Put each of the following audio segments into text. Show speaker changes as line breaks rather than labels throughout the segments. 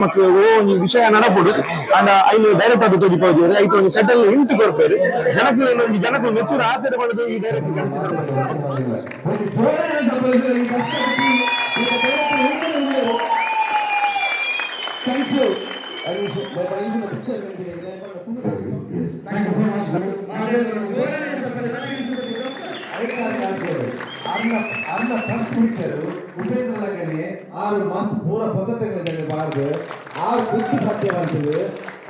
ನಮಗೆ ಒಂದು ವಿಷಯ ನೆನಪುಡು ಅಂಡ್ ಐನು ಡೈರೆಕ್ಟ್ ಅದು ತೋಜಿಪೋದಿದ್ದಾರೆ ಐತ ಒಂದು ಸೆಟಲ್ ಇಂಟು ಕೊರ್ಪೇರು ಜನಕ್ಕೆ ಮೆಚ್ಚೂರ್ ಆತರ ಮಾಡೋದು ಈ ಡೈರೆಕ್ಟ್ ಕನ್ಸಿಡರ್
ಅನ್ನ ಫಸ್ಟ್ ಪಿಕ್ಚರು ಉಪೇಂದ್ರ ಲಗನೆ 6 ಮಾಸ ಪೂರ ಹೊಸತೆಗಳಿದೆ ಬಾರ್ದು 6 ಖುಷಿ ಸತ್ಯ ಬಂತದು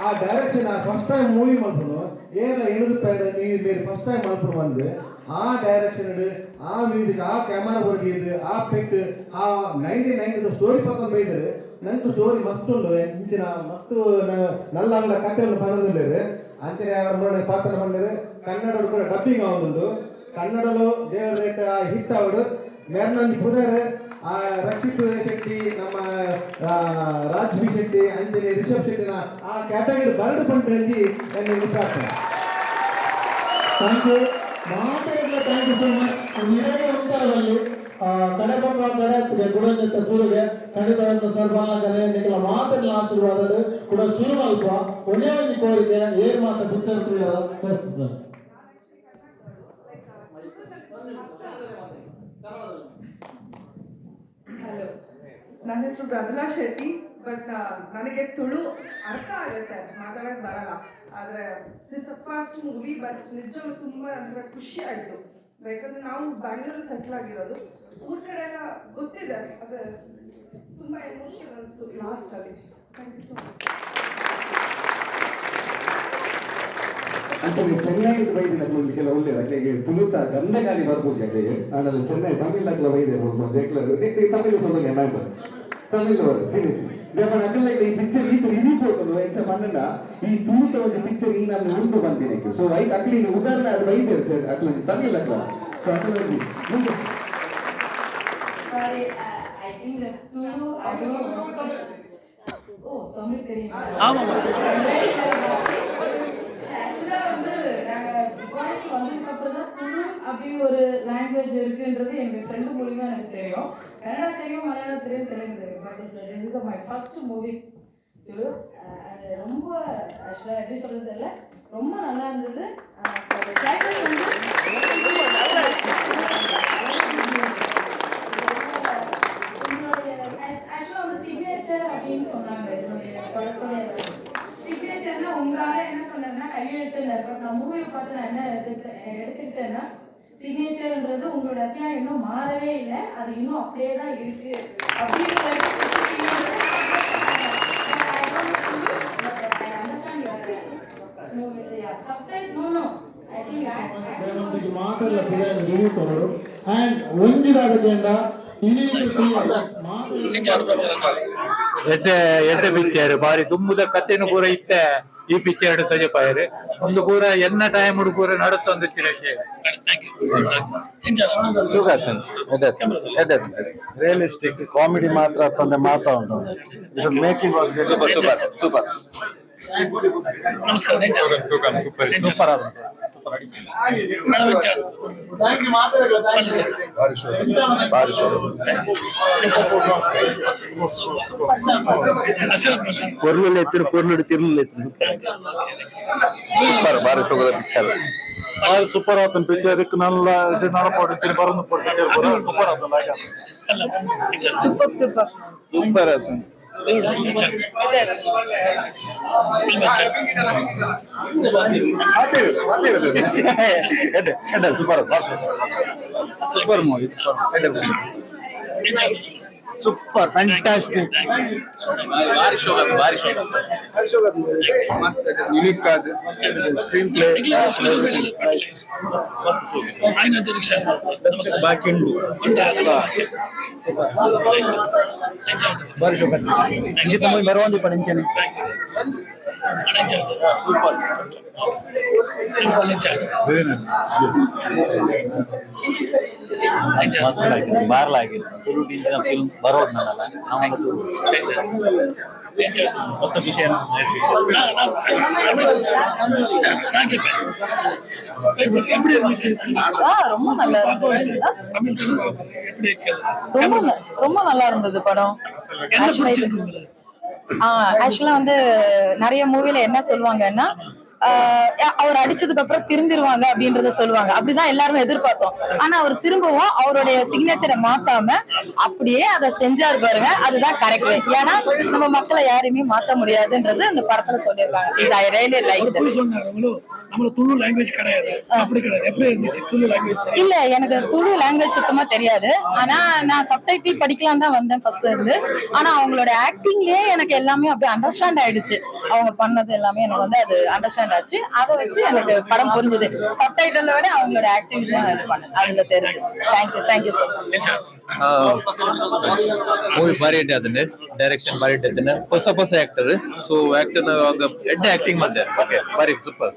ಆ ಡೈರೆಕ್ಷನ್ ಫಸ್ಟ್ ಟೈಮ್ ಮೂವಿ ಮಾಡ್ಕೊಂಡು ಏನ ಎಣದು ಪೈರ ನೀರು ಫಸ್ಟ್ ಟೈಮ್ ಮಾಡ್ಕೊಂಡು ಬಂದು ಆ ಡೈರೆಕ್ಷನ್ ಆ ಮ್ಯೂಸಿಕ್ ಆ ಕ್ಯಾಮರಾ ಹೊರಗಿದ್ದು ಆ ಪೆಟ್ ಆ 99 ಸ್ಟೋರಿ ಪಕ್ಕ ಬೈದರೆ ನಂತು ಸ್ಟೋರಿ ಮಸ್ತ್ ಉಂಡು ಇಂಚಿನ ಮಸ್ತ್ ನಲ್ಲ ಅಂಗಡ ಕಥೆಯನ್ನು ಕಾಣೋದಿಲ್ಲ ಅಂಚನೆ ನೋಡಿ ಪಾತ್ರ ಬಂದರೆ ಕನ್ನಡ ಕೂಡ ಡಬ್ಬಿಂಗ್ ಆಗುದುಂಟು ಕನ್ನಡಲು ದೇವರ ಹಿಟ್ ಅವಡು ಮೇರ್ನಂದಿ ಪುದರ್ ರಕ್ಷಿತ್ ಶೆಟ್ಟಿ ನಮ್ಮ ರಾಜ್ ಬಿ ಶೆಟ್ಟಿ ಅಂಜನೆ ರಿಷಬ್ ಶೆಟ್ಟಿನ ಆ ಕ್ಯಾಟಗರಿ ಬರ್ಡ್ ಪಂಟ್ರಂಜಿ ನನ್ನ ವಿಶ್ವಾಸ
ಥ್ಯಾಂಕ್ ಯು ಮಾತಾಡಲಿಲ್ಲ ಥ್ಯಾಂಕ್ ಯು ಸೋ ಮಚ್ ಇಡೀ ಉಂಟಾದಲ್ಲಿ ಕಡೆಗೊಂಡು ಕಡೆ ಗುಡಂಜ ಸೂರಿಗೆ ಖಂಡಿತ ಸರ್ಬಾಲಾಗರೆ ನಿಖಲ ಮಾತಿನ ಆಶೀರ್ವಾದ ಕೂಡ ಶುರು ಅಲ್ಪ ಒಳ್ಳೆಯ ಒಂದು ಕೋರಿಕೆ ಏನ್ ಮಾತ ಪಿಕ್ಚರ್ ಕಳಿಸ್ತಾರೆ.
ಹಲೋ, ನನ್ನ ಹೆಸರು ಪ್ರಬಲಾ ಶೆಟ್ಟಿ. ಬಟ್ ನನಗೆ ತುಳು ಅರ್ಥ ಆಗುತ್ತೆ, ಮಾತಾಡಕ್ ಬರಲ್ಲ. ಆದ್ರೆ ದಿಸ್ ಫಸ್ಟ್ ಮೂವಿ ಬಟ್ ನಿಜವೂ ತುಂಬಾ ಅಂದ್ರೆ ಖುಷಿ ಆಯ್ತು. ಯಾಕಂದ್ರೆ ನಾವು ಬ್ಯಾಂಗ್ಳೂರಲ್ಲಿ ಸೆಟ್ಲ್ ಆಗಿರೋದು, ಊರ್ ಕಡೆ ಎಲ್ಲ ಗೊತ್ತಿದೆ, ಆದ್ರೆ ತುಂಬಾ ಎಮೋಷನಲ್ ಅನಿಸ್ತು ಲಾಸ್ಟ್ ಅಲ್ಲಿ. Thank you so much.
ಅಂಚನೆ ಚೆನ್ನೈ ವೈದ್ಯ ಕೆಲವು ಒಳ್ಳೆ ಅಕ್ಲೆಗೆ ತುಳುತ ಗಂಧಗಾಲಿ ಬರ್ಬೋದು ಅಕ್ಲೆಗೆ ಆಮೇಲೆ ಚೆನ್ನೈ ತಮಿಳ್ ಅಕ್ಲ ವೈದ್ಯ ತಮಿಳ್ ಸೊಲ್ಲ ಏನಾಯ್ತು ತಮಿಳ್ ಅವರು ಸೀರಿಯಸ್ಲಿ ದೇವನ ಅಕ್ಲೆಗೆ ಈ ಪಿಕ್ಚರ್ ಈ ರಿವ್ಯೂ ಕೊಡ್ಕೊಂಡು ಎಂಚ ಮನ್ನಡ ಈ ತುಳುತ ಒಂದು ಪಿಕ್ಚರ್ ಈ ನಾನು ಉಂಟು ಬಂದಿನಕ್ಕೆ ಸೊ ಐ ಅಕ್ಲಿಗೆ ಉದಾಹರಣೆ ಅದು ವೈದ್ಯ ಅಕ್ಲ ತಮಿಳ್ ಅಕ್ಲ ಸೊ ಅಕ್ಲೆಗೆ ಮುಂದೆ
Sorry, I think that Tulu, I don't know. Oh, Tamil தெரியும்.
ஆமா.
Actually வந்து நாங்க துபாய்க்கு வந்ததுக்கு அப்புறம் தான் துளு அப்படி ஒரு லாங்குவேஜ் இருக்குன்றது எங்க ஃப்ரெண்ட் மூலமா எனக்கு தெரியும். கன்னடா தெரியும், மலையாளம் தெரியும், தெலுங்கு தெரியும். But this is my first movie Tulu. அது ரொம்ப actually எப்படி சொல்றது தெரியல, ரொம்ப நல்லா இருந்தது. டைட்டில் வந்து சிக்னேச்சர்னா உங்களால என்ன சொன்னா கையெழுத்துன்னு. பட் நான் மூவியை பார்த்து நான் என்ன எடுத்துக்கிட்டேன்னா சிக்னேச்சர்ன்றது உங்களோட அத்தியாயம் இன்னும் மாறவே இல்லை, அது இன்னும் அப்படியே தான் இருக்கு அப்படின்னு
ಎಡ್ಡೆ ಪಿಕ್ಚರ್ ಬಾರಿ ತುಂಬುದ ಕಥೆನು ಪೂರ ಇತ್ತೆ ಈ ಪಿಕ್ಚರ್ ತಜೆ ಪಾಯರೆ ಒಂದು ಪೂರ ಎನ್ನ ಟೈಮ್ ಪೂರ ನಡುತ್ತೊಂದು
ರಿಯಲಿಸ್ಟಿಕ್ ಕಾಮಿಡಿ ಮಾತ್ರ ತಂದೆ ಮಾತಾ ಉಂಟು. ಇದು making was super super super.
ನಮಸ್ಕಾರ. ಸೂಪರ್ ಸೂಪರ್ ಆದ
பொருள் எத்திரு பொருள் திருள் சூப்பர் ಬಾರಿ ಸೂಪರ್ ಪಿಕ್ಚರ್.
ಸೂಪರ್ ಆತನ ಪಿಕ್ಚರ್ ನಲ್ಲ ನಡಪಡ್ತೀನಿ ಬರೋದು ಪಿಕ್ಚರ್ ಸೂಪರ್ ಆತನ
ಸೂಪರ್ ಸೂಪರ್
ಸೂಪರ್ ಆತನ super super movie
super fantastic
ಭಾರಿ ಶೋ ಮಸ್ತ್ ಯುನಿಕ್ ಆದ ಸ್ಕ್ರೀನ್ ಪ್ಲೇ ಬಾಕಿಂಡು
ಭಾರಿ ಶೋ ಅಂಜಿತ ಮೂವಿ ಬರುವಂದಿ ಪಡೆಂಚನೆ
ಸೂಪರ್
ಮಸ್ತ್ ಆಗಿತ್ತು ಬಾರ್ಲ ಆಗಿತ್ತು ತುಳು ಟೀಚಿನ ಫಿಲ್ಮ್ ಬರೋದು ನನ್ನಲ್ಲ ನಾವು மஸ்ட் விஷயம் நைஸ்
எப்படி இருந்துச்சு? ரொம்ப நல்லா இருந்தது. ரொம்ப நல்லா இருந்தது படம். ஆக்சுவலா வந்து நிறைய மூவில என்ன சொல்லுவாங்கன்னா அவர் அடிச்சதுக்கு அப்புறம் திருந்திருவாங்க அப்படின்றத சொல்லுவாங்க. அப்படிதான் எல்லாருமே எதிர்பார்த்தோம். ஆனா அவர் திரும்பவும் அவருடைய சிக்னேச்சரை மாத்தாம அப்படியே அதை செஞ்சாரு பாருங்க. அதுதான் கரெக்ட். ஏன்னா நம்ம மக்களை யாரையுமே மாத்த முடியாதுன்றது அந்த படத்துல சொல்லியிருக்காங்க. இது I really like.
Tulu language கிடையாது, அப்படி கிடையாது. எப்படி இருந்துச்சு துளு லாங்குவேஜ்?
இல்ல, எனக்கு துளு லாங்குவேஜ் சுத்தமா தெரியாது. ஆனா நான் சப்டைட்டில் படிக்கலாம் தான் வந்தேன் ஃபர்ஸ்ட்ல இருந்து. ஆனா அவங்களோட ஆக்டிங்லயே எனக்கு எல்லாமே அப்படியே அண்டர்ஸ்டாண்ட் ஆயிடுச்சு. அவங்க பண்ணது எல்லாமே எனக்கு வந்து அது அண்டர்ஸ்டாண்ட் ஆச்சு. அதை வச்சு எனக்கு படம் புரிஞ்சுது. சப்டைட்டில் விட அவங்களோட ஆக்டிங் தான் இது பண்ணேன், அதுல தெரிஞ்சு. தேங்க்யூ
ಮೂವಿ ಭಾರಿ ಇಟ್ಟೆ ಅದನ್ನ ಡೈರೆಕ್ಷನ್ ಭಾರಿ ಇಟ್ಟೆ ಹೊಸ ಆಕ್ಟರ್ ಸೊ ಆಕ್ಟರ್ ಎಡ್ಡೆ ಆಕ್ಟಿಂಗ್ ಮಾಡಿದ್ದಾರೆ ಭಾರಿ ಸೂಪರ್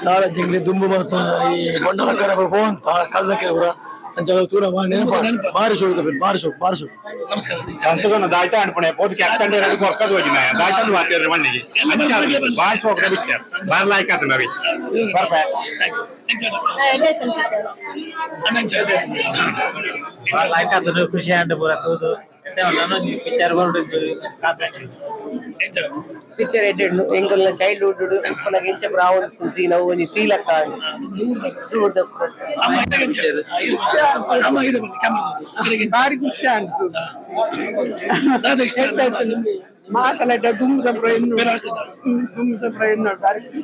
ನಾಳೆ ಜಿಂಗ್ಲಿ ದುಂಬು ಮತ್ತು ಈ ಬೊಂಡಲಕರ ಹೋಗಂತ ಕಲ್ಲಕ್ಕೆ ಕೂಡ ಅಂತ ತೂರ ನೆನಪು ಬಾರಿ ಸುಳ್ದು ಬಾರಿ ಸುಳ್ಳು
ಸಂತೋಷನ ದಾಯ್ತಾ ಅನ್ಪಣೆ ಪೋದು ಕ್ಯಾಪ್ಟನ್ ಎರಡು ಹೊಕ್ಕದು ಹೋಗಿನ ದಾಯ್ತಾ ಮಾತಾಡ್ರಿ ಮಣ್ಣಿಗೆ ಬಾಳ್ ಸೋಕ್ರೆ ಬಿಟ್ಟಾರ ಬಾರ್ಲಾಯ್ಕ ಅದು ನವಿ ಬರ್ಬೇ
ಬಾರ್ಲಾಯ್ಕ ಖುಷಿ ಆಂಡ ಪೂರ ತೂದು ಪಿಕ್ಚರ್ ಬರೋದು
ಪಿಕ್ಚರ್ ಎಡ್ಡೆಡ್ನು ಎಂಕಲ್ನ ಚೈಲ್ಡ್ಹುಡ್ ಪುನಃ ಎಂಚ ರಾವಲ್ ಸೀನ್ ಅವು ಒಂಜಿ ತ್ರೀಲಕ್ಕ ಬಾರಿ ಖುಷಿ ಆಂಡ್ತು ಮಾತನಾಡ ದುಂಬದ ಪ್ರಯತ್ನ ಬಾರಿ ಖುಷಿ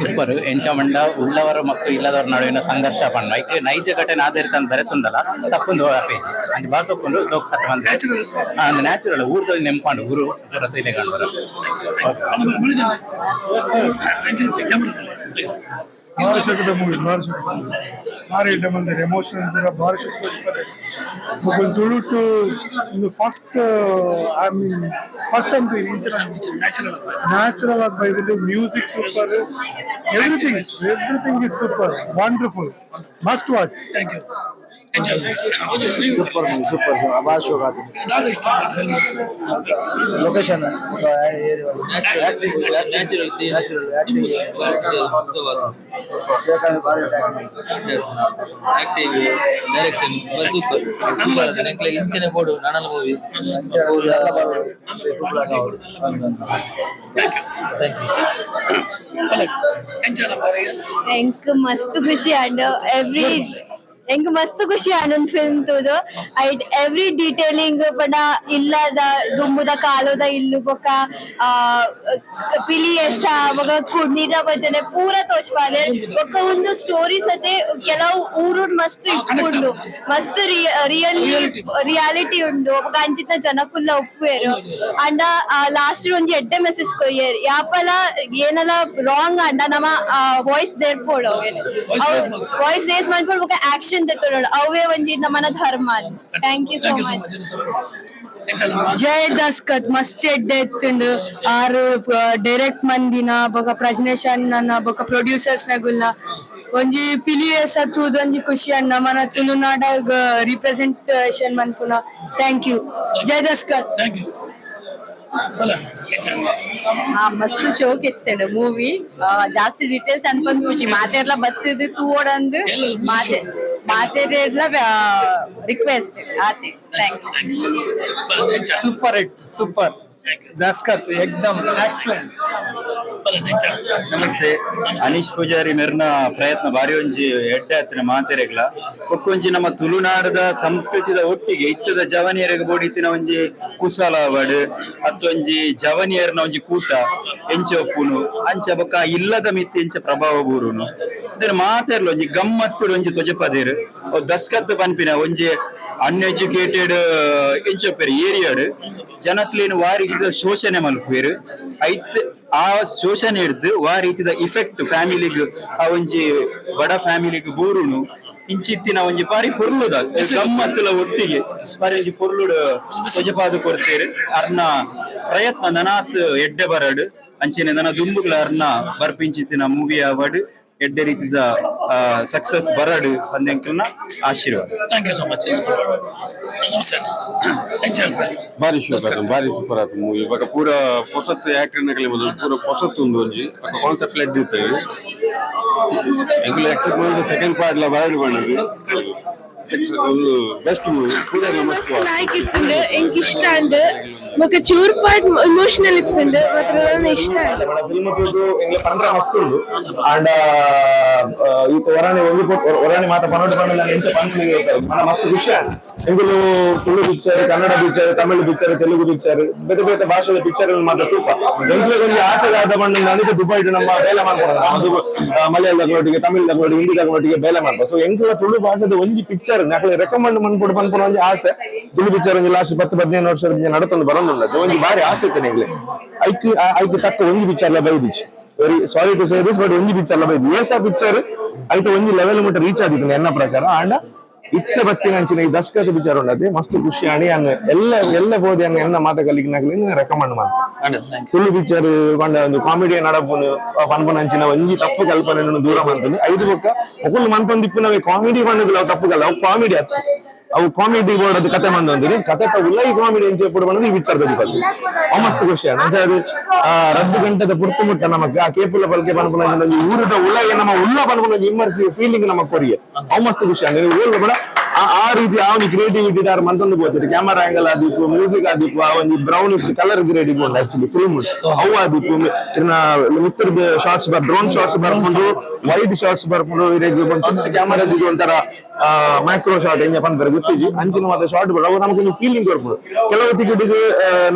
ಸೂಪರ್ ಎಂಚಮಂಡ ಉಳ್ಳವರ ಮತ್ತು ಇಲ್ಲದವರ ನಡುವಿನ ಸಂಘರ್ಷ ಪಂಡ ಐಕೆ ನೈಜ ಘಟನೆ ಆಧಾರಿತ ಅಂತ ಬರೆತುಂಡಲ್ಲ ತಪ್ಪೊಂದು ಪೇಜ್ ಅಂಚ ಬಾಸೊಕ್ಕೊಂಡು ಲೋಕ ಕಥೆ ಬಂದ ಅಂದ್ ನ್ಯಾಚುರಲ್ ಊರ್ದ ನೆಂಪಾಂಡು ಊರು ರತಿಲೆ ಕಾಣ್ಬಾರ
ಭಾರಿ ಶಕ್ತ ಮೂವಿ ಭಾರಿ ಇಡ್ಡ ಬಂದರೆ ಎಮೋಷನಲ್ ಕೂಡ ಭಾರಿ ಶಕ್ತ Tulu to first I mean first time to natural ಆಗಿ ಬೈದಿದ್ದು music super everything is super wonderful must watch thank you
super ಭಾಳ ಶೋಕ location
natural acting direction super super ಇಂಚನೆ ಬೋರ್ಡು ನಾನಲ್ಲ ಮೂವಿ
ಎಂಕ್ ಮಸ್ತ್ ಖುಷಿ ಆಂಡ್ ಎಂಕ್ ಮಸ್ತ್ ಖುಷಿ ಆನೊಂದು ಫಿಲ್ಮ್ ತೂದು ಐಟ್ ಎವ್ರಿ ಡೀಟೇಲಿಂಗ್ ಪಂಡ ಇಲ್ಲದ ದುಂಬುದ ಕಾಲುದ ಇಲ್ಲು ಬೊಕ ಪಿಲಿ ಎಸ್ಸ ಬೊಕ ಕುಣಿದ ಭಜನೆ ಪೂರ ತೋಚ್ಪಾದೆ ಬೊಕ ಒಂದು ಸ್ಟೋರಿ ಸತೆ ಕೆಲವು ಊರುಡ್ ಮಸ್ತ್ ಇಟ್ಕೊಂಡು ಮಸ್ತ್ ರಿಯಾಲಿಟಿ ಉಂಡು ಬೊಕ ಅಂಚಿತ ಜನಕ್ಕುಲ್ಲ ಒಪ್ಪುವೆರು ಅಂಡ ಲಾಸ್ಟ್ ಒಂಜಿ ಎಡ್ಡೆ ಮೆಸೇಜ್ ಕೊಯ್ಯರು ಯಾಪಲ ಏನಲ್ಲ ರಾಂಗ್ ಅಂಡ ನಮ್ಮ ವಾಯ್ಸ್ ದೇರ್ಪೋಡು ವಾಯ್ಸ್ ರೇಸ್ ಮಾಡ್ಕೊಂಡು ಬೊಕ ಆಕ್ಷನ್ ಅವೇ ಒಂಜಿ ನಮ್ಮನ ಧರ್ಮ. Thank you so much. ಜಯ ದಸ್ಕತ್ ಮಸ್ತ್ ಎಡ್ಡೆ ಎತ್ತುಂಡು ಆರು ಡೈರೆಕ್ಟ್ ಮಂದಿನ ಬೊಕ ಪ್ರಜ್ನೇಶ್ ಅಣ್ಣನ ಬೊಕ ಪ್ರೊಡ್ಯೂಸರ್ಸ್ ನಗುಲ್ನ ಒಂಜಿ ಪಿಲಿಯಸ್ ತೂದು ಒಂಜಿ ಖುಷಿ ಅಣ್ಣ ಮನ ತುಳುನಾಡ ರಿಪ್ರೆಸೆಂಟೇಷನ್ ಮನ್ಪುನ. ಥ್ಯಾಂಕ್ ಯು ಜಯ ದಸ್ಕತ್. ಮಸ್ತ್ ಶೋಕ್ ಎತ್ತಡು ಮೂವಿ ಜಾಸ್ತಿ ಡೀಟೇಲ್ಸ್ ಅನ್ಕೊಂಡ್ ಖುಷಿ ಮಾತೆಲ್ಲ ಬತ್ತಿದ್ದು ತೂವಡಂದು ಮಾತೆಲ್ಲ ರಿಕ್ವೆಸ್ಟ್ ಆತೆ. ಥ್ಯಾಂಕ್ಸ್.
ಸೂಪರ್ ದಸ್ಕತ್ ಏಕ್ದಮ್ ಎಕ್ಸಲೆಂಟ್.
ನಮಸ್ತೆ. ಅನೀಶ್ ಪೂಜಾರಿ ಮೆರ್ನ ಪ್ರಯತ್ನ ಬಾರಿ ಒಂಜಿ ಎಡ್ಡೆ ಹತ್ತಿನ ಮಾತೆರೆಗ್ಲ ಒಕ್ಕೊಂಜಿ ನಮ್ಮ ತುಳುನಾಡದ ಸಂಸ್ಕೃತಿದ ಒಟ್ಟಿಗೆ ಇತ್ತದ ಜವನಿಯರಿಗೆ ಬೋಡಿತ್ತಿನ ಒಂಜಿ ಕುಶಲ ಅವಡ್ ಅತ್ತೊಂಜಿ ಜವನಿಯರ್ನ ಒಂಜಿ ಕೂಟ ಎಂಚ ಒಪ್ಪುನು ಅಂಚ ಬೊಕ ಇಲ್ಲದ ಮಿತ್ತಿ ಎಂಚ ಪ್ರಭಾವ ಬೂರುನು ಮಾತೆರ್ಲ ಒಂಜಿ ಗಮ್ಮತ್ತುಡು ಒಂಜಿ ತೊಜಪದೇರು ದಸ್ಕತ್ ಪನ್ಪಿನ ಒಂಜಿ ಅನ್ಎಜುಕೇಟೆಡ್ ಎಂಚೊಪ್ಪೇರು ಏರಿಯಾಡ್ ಜನಕ್ಲೇನು ವಾರಿಗಿದ ಶೋಷಣೆ ಮಲ್ಪೇರು ಐತ್ ಆ ಶೋಷಣೆ ಹಿಡ್ದು ವಾ ರೀತಿದ ಇಫೆಕ್ಟ್ ಫ್ಯಾಮಿಲಿಗ್ ಆ ಒಂಜಿ ಬಡ ಫ್ಯಾಮಿಲಿಗ್ ಬೂರುನು ಇಂಚಿತ್ತಿನ ಒಂಜಿ ಪಾರಿ ಪೊರ್ಲುದ ಗಮ್ಮತ್ತುಲ ಒಟ್ಟಿಗೆ ಪಾರಿ ಒಂಜಿ ಪೊರ್ಲುಡು ತೊಜಪಾದು ಕೊಡ್ತೇರು ಅರ್ನ ಪ್ರಯತ್ನ ನನಾತ್ ಎಡ್ಡೆ ಬರಡ್ ಅಂಚೆನೆ ನನ್ನ ದುಂಬುಗಳ ಅರ್ನ ಬರ್ಪಿಂಚಿತ್ತಿನ ಮೂವಿ ಅವಡ್ ಎಡ್ಡೆ ರೀತಿದ ಸಕ್ಸಸ್ ಬರಡ್ ಅಂದೆಂಕಲ್ನ ಆಶೀರ್ವಾದ.
Thank you so much.
ಭಾರಿ ಸೂಪರ್ ಆಯ್ತು ಮೂವಿ ಇವಾಗ ಪೂರ ಹೊಸತ್ತು ಆಕ್ಟರ್ ನಕಲಿ ಮೊದಲು ಪೂರ ಹೊಸತ್ತು ಒಂದು ಒಂಜಿ ಕಾನ್ಸೆಪ್ಟ್ ಎದ್ದಿರ್ತೇವೆ ಎಕ್ಸೆಪ್ಟ್ ಮಾಡಿದ ಸೆಕೆಂಡ್ ಪಾರ್ಟ್ ಲ ಬಾರಿ ಮಾಡಿದ್ವಿ ಬೆಸ್ಟ್ ಮೂವಿ ಪೂಜಾರಿ ಮಸ್ತ್
ಲೈಕ್ ಇತ್ತುಂಡು ಎಂಕ್ ಇಷ್ಟ ಅಂಡ್ ಬೊಕ ಚೂರ್ ಪಾರ್ಟ್ ಇಮೋಷನಲ್ ಇತ್ತುಂಡು ಮಾತ್ರ ನನ್ನ ಇಷ್ಟ
ಫಿಲ್ಮ್ ತೂದು ಎಂಗ್ಲ ಪಂಡ್ರೆ ಮಸ್ತ್ ಉಂಡು ಅಂಡ್ ಈತ ಒರಾಣಿ ಮಾತ ಪನ್ನೊಂದು ಪಂಡ ನಾನು ಎಂತ ಪಂಡಿಗೆ మన ಮಸ್ತ್ ಖುಷಿ ಎಂಗುಲು Tulu picture Kannada picture Tamil picture Telugu picture ಬೇತೆ ಬೇತೆ ಭಾಷೆದ ಪಿಕ್ಚರ್ ಮಾತ್ರ ತೂಪ ಎಂಗ್ಲ ಕೊಂಚ ಆಸೆಗಾದ ಪಂಡ ನನಗೆ ದುಬೈ ದುಬೈಟ್ ನಮ್ಮ ಬೇಲೆ ಮಾಡ್ಕೊಂಡು ಮಲಯಾಳದೊಟ್ಟಿಗೆ ತಮಿಳ್ದೊಟ್ಟಿಗೆ ಹಿಂದಿದೊಟ್ಟಿಗೆ ಬೇಲೆ ಮಾಡ್ಬೋದು ಸೊ ಎಂಕುಲ ತುಳು ಭಾಷೆದ ಒಂಜಿ ಪಿಕ್ಚರ್ ನಾಕಲೆ ರೆಕಮೆಂಡ್ ಮಾಡ್ಕೊಂಡು ಪನ್ಪುನ ಒಂಜಿ ಆಸೆ ತುಳು ಪಿಕ್ಚರ್ ಒಂಜಿ ಲಾಸ್ಟ್ 10-15 ವರ್ಷದ ನಡತೊಂದು ಬರೋದಿಲ್ಲ ಒಂಜಿ ಬಾರಿ ಆಸೆ ಇತ್ತು ನೆಗ್ಲೆ ಐಕ್ ತಕ್ಕ ಒಂಜಿ ಪಿಕ್ಚರ್ಲ ಬೈದಿಚ್ಚಿ very sorry to say this but ಒಂಜಿ ಪಿಕ್ಚರ್ಲ ಬೈದಿ ಏಸಾ ಪಿಕ್ಚರ್ ಐತ ಒಂಜಿ ಲೆವೆಲ್ ಮುಟ್ಟ ರೀಚ್ ಆದಿತ್ತು ಎನ್ನ ಪ್ರಕಾರ ಆಂಡ ಇತ್ತ ಬತ್ತಿನಂಚಿನ ಈ ದಶಕದ ಪಿಕ್ಚರ್ ಉಂಡದೆ ಮಸ್ತ್ ಖುಷಿ ಅಣಿ ಅನ್ನ ಎಲ್ಲ ಹೋದೆ ಅನ್ನ ಎನ್ನ ಮಾತ ಕಲಿಗಿನಾಗಲಿ ರೆಕಮೆಂಡ್ ಮಾಡ್ತೀನಿ ತುಳು ಪಿಕ್ಚರ್ ಬಂಡ ಒಂದು ಕಾಮಿಡಿ ನಡಪುನು ಪನ್ಪನಂಚಿನ ಒಂಜಿ ತಪ್ಪು ಕಲ್ಪನೆ ದೂರ ಮಾಡ್ತೀನಿ ಐದು ಬೊಕ್ಕ ಒಕ್ಕಲು ಮನ್ಪಂದಿಪ್ಪು ಕಾಮಿಡಿ ಬಂದದಿಲ್ಲ ಅವು ತಪ್ಪು ಕಲ್ಲ ಅವು ಕಾಮಿಡಿ ಹತ್ತು ಅವು ಕಾಮಿಡಿ ಬೋರ್ಡ್ ಕತೆ ಮಂದೊಂದಿರಿ ಕತೆ ತಗುಲ್ಲ ಈ ಕಾಮಿಡಿ ಎಂಚೆ ಪುಡು ಬಂದದ್ದು ಈ ಪಿಕ್ಚರ್ ತಗೋದು ಮಸ್ತ್ ಖುಷಿ ಅದು ರದ್ದು ಗಂಟದ ಪುರ್ತು ಮುಟ್ಟ ನಮಕ್ ಆ ಕೇಪುಲ ಪಲ್ಕೆ ಪನ್ಪನ ಊರದ ಉಳ್ಳಗೆ ನಮ್ಮ ಉಳ್ಳ ಪನ್ಪನ ಇಮ್ಮರ್ಸಿವ್ ಫೀಲಿಂಗ್ ನಮ್ಮ ಕೊರಿಯೆ ಅವು ಮಸ್ತ್ ಖುಷಿ ನೀವು ಕೂಡ ಆ ರೀತಿ ಅವನಿ ಕ್ರಿಯೇಟಿವಿಟಿ ಮಂತೊಂದು ಬೋತಿರಿ ಕ್ಯಾಮರಾ ಆಂಗಲ್ ಆದಿಪ್ಪು ಮ್ಯೂಸಿಕ್ ಆದಿಪ್ಪು ಆ ಒಂದು ಬ್ರೌನ್ ಕಲರ್ ಗ್ರೇಡ್ ಇಪ್ಪು ಆಕ್ಚುಲಿ ಫಿಲ್ಮ್ ಅವು ಆದಿಪ್ಪು ಮಿತ್ತರದ ಶಾರ್ಟ್ಸ್ ಡ್ರೋನ್ ಶಾರ್ಟ್ಸ್ ಬರ್ಕೊಂಡು ವೈಡ್ ಶಾರ್ಟ್ಸ್ ಬರ್ಕೊಂಡು ಕ್ಯಾಮರಾ ಒಂಥರ ಮ್ಯಾಕ್ರೋ ಶಾರ್ಟ್ ಹೆಂಗೆ ಪಂತಾರೆ ಗೊತ್ತಿಜಿ ಅಂಚಿನ ಮಾತ್ರ ಶಾರ್ಟ್ ಬಿಡ ಅವು ನಮಗೆ ಫೀಲಿಂಗ್ ಬರ್ಬೋದು ಕೆಲವು ಟಿಕೆಟಿಗೆ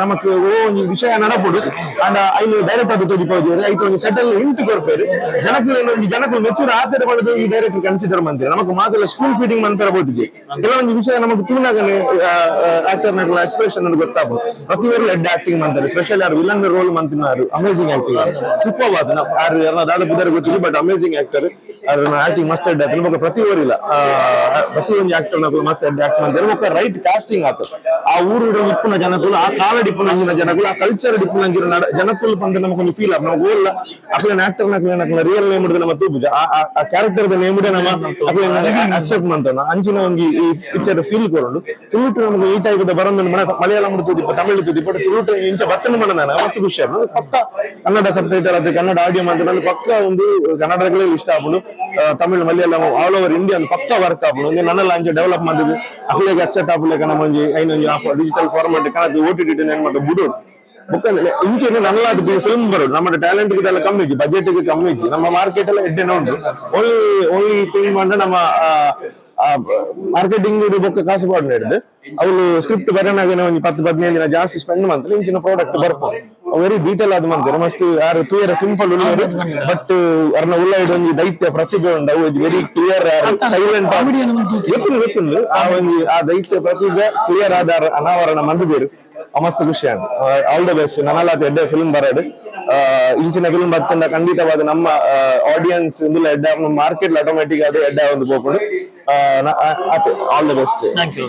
ನಮಗೆ ಒಂದು ವಿಷಯ ನಡಪುಡು ಅಂಡ್ ಐನು ಡೈರೆಕ್ಟ್ ಅದು ತೋಜಿಪೋದಿರಿ ಐತ ಒಂದು ಸೆಟಲ್ ಇಂಟು ಕೊರ್ಪೇರು ಜನಕ್ಕೆ ಮೆಚೂರ್ ಆತರ ಮಾಡೋದು ಈ ಡೈರೆಕ್ಟ್ ಕನ್ಸಿಡರ್ ಮಾಡ್ತೀರಿ ನಮಗೆ ಮಾತ್ರ ಸ್ಕೂಲ್ ಫೀಡಿಂಗ್ ಮಂತರ ಬೋದಿಗೆ ಕೆಲವೊಂದು ವಿಷಯ ನಮಗೆ ತೂನಾಗನೆ ಆಕ್ಟರ್ ನಗಳ ಎಕ್ಸ್ಪ್ರೆಷನ್ ಅಂತ ಗೊತ್ತಾಗ್ಬೋದು ಪ್ರತಿಯೊಬ್ಬರು ಹೆಡ್ ಆಕ್ಟಿಂಗ್ ಮಾಡ್ತಾರೆ ಸ್ಪೆಷಲ್ ಯಾರು ವಿಲನ್ ರೋಲ್ ಮಂತಿನಾರು ಅಮೇಜಿಂಗ್ ಆಕ್ಟಿಂಗ್ ಸೂಪರ್ ಆದ ಯಾರು ಯಾರು ಬುದ್ಧರು ಗೊತ್ತಿಲ್ಲ ಬಟ್ ಅಮೇಜಿಂಗ್ ಆಕ್ಟರ್ ಅವ್ರನ್ನ ಆಕ್ಟಿಂಗ್ ಮಸ್ತ್ ಹೆಡ್ ಆಯ್ತು ನಮಗೆ ಪ್ರತಿಯೊಬ್ಬರಿಲ್ಲ ಪ್ರತಿಯೊಂದು ಆಕ್ಟರ್ ನಗಳು ಮಸ್ತ್ ಹೆಡ್ ಆಕ್ಟ್ ಮಾಡ್ತಾರೆ ఒక ರೈಟ್ ಕಾಸ್ಟಿಂಗ್ ಆತ ಆ ಊರು ಇಪ್ಪುನ ಜನಗಳು ಆ ಕಾಲ ಡಿಪ್ಪುನಂಜಿನ ಜನಗಳು ಆ ಕಲ್ಚರ್ ಡಿಪ್ಪುನಂಜಿನ ಜನಗಳು ಬಂದು ನಮಗೊಂದು ಫೀಲ್ ಆಗ ನಾವು ಓಲ್ಲ ಅಕ್ಲೇನ ಆಕ್ಟರ್ ನಕ್ಲೇನ ರಿಯಲ್ ನೇಮ್ ಹಿಡಿದು ನಮ್ಮ ತೂಬುಜ ಆ ಕ್ಯಾರೆಕ್ಟರ್ ದ ನೇಮ್ ನಮ್ಮ ಅಕ್ಲೇನ ಅಕ್ಸೆಪ್ಟ್ ಮಾಡ್ತಾನ ಅಂಚಿನ ಒಂದು ಈ ಪಿಕ್ಚರ್ ಫೀಲ್ ಕೊರೊಂಡು ತುಳುಟು ನಮಗೆ ಈ ಟೈಪ್ ಬರೋದು ಮಲಯಾಳಂ ತುದಿಪ್ಪ ತಮಿಳು ತುದಿಪ್ಪ ತುಳುಟು ಇಂಚ ಬತ್ತನ ಮಾಡನ ಮಸ್ತ್ ಖುಷಿ ಆಗ ಪಕ್ಕ ಕನ್ನಡ ಸಬ್ ಟೈಟಲ್ ಅದು ಕನ್ನಡ ಆಡಿಯೋ ಮಾಡ್ತಾರೆ ಪಕ್ಕ ಒಂದು ಕನ್ನಡಗಳೇ ಇಷ್ಟ ಆಗ್ಬೋದು Tamil Malayalam all over India ಪಕ್ಕ ವರ್ಕ್ ಆಗ್ಬೋದು ನನ್ನ ಲಾಂಚ್ ಡೆವಲಪ್ ಮಾಡಿದ್ದು ಅಕ್ಲೇಗೆ ಅಕ್ಸೆಪ್ಟ್ ಆಗ್ಲಿಕ್ಕೆ ನಮ್ಮ ಐನೊಂದು ಡಿಜಿಟಲ್ ಫಾರ್ಮೆಟ್ ಕನ್ನಡ OTT ಏನ್ ಮಾಡೋದು ಬಿಡು ಬುಕ್ಕಂದ್ರೆ ಇಂಚೆನೆ ನನ್ನದು ಫಿಲ್ಮ್ ಬರೋದು ನಮ್ಮ ಟ್ಯಾಲೆಂಟ್ ಇದೆಲ್ಲ ಕಮ್ಮಿ ಇಜ್ಜಿ ಬಜೆಟ್ ಗೆ ಕಮ್ಮಿ ಇಜ್ಜಿ ನಮ್ಮ ಮಾರ್ಕೆಟ್ ಎಲ್ಲ ಎಡ್ಡೆ ಉಂಟು ಓನ್ಲಿ ಥಿಂಗ್ ಮಾಡ್ರೆ ನಮ್ಮ ಮಾರ್ಕೆಟಿಂಗ್ ಬೊಕ್ಕ ಕಾಸು ಪಾಡು ಹಿಡಿದು ಅವಳು ಸ್ಕ್ರಿಪ್ಟ್ ಬರೋಣಾಗ ಒಂದು 10-15 ದಿನ ಜಾಸ್ತಿ ಸ್ಪೆಂಡ್ ಮಾಡ್ತಾರೆ ಇಂಚಿನ ಪ್ರಾಡಕ್ಟ್ ಬರ್ಬೋದು ವೆರಿ ಡೀಟೇಲ್ ಆದ ಮಾಡ್ತಾರೆ ಮಸ್ತ್ ಯಾರು ಕ್ಲಿಯರ್ ಸಿಂಪಲ್ ಉಳ್ಳವರು ಬಟ್ ಅವ್ರನ್ನ ಉಳ್ಳಾಯ್ದು ಒಂದು ದೈತ್ಯ ಪ್ರತಿಭೆ ಉಂಟು ಅವು ವೆರಿ ಕ್ಲಿಯರ್ ಸೈಲೆಂಟ್ ಗೊತ್ತಿಲ್ಲ ಆ ದೈತ್ಯ ಪ್ರತಿಭೆ ಕ್ಲಿಯರ್ ಆಧಾರ ಅನಾವರಣ ಮಂದಿದೇರು ಮಸ್ತ್ ಖುಷಿ ಆಗ ಆಲ್ ದ ಬೆಸ್ಟ್ ನನ್ನಲ್ಲ ಎಡ್ಡೆ ಫಿಲ್ಮ್ ಬರೋದು ಇಂಚಿನ ಫಿಲ್ಮ್ ಬರ್ತಂಡ ಖಂಡಿತವಾದ ನಮ್ಮ ಆಡಿಯನ್ಸ್ ಇಂದುಲ ಎಡ್ಡ ಮಾರ್ಕೆಟ್ ಆಟೋಮೆಟಿಕ್ ಅದು ಎಡ್ಡ ಒಂದು ಹೋಗ್ಕೊಂಡು all the best thank you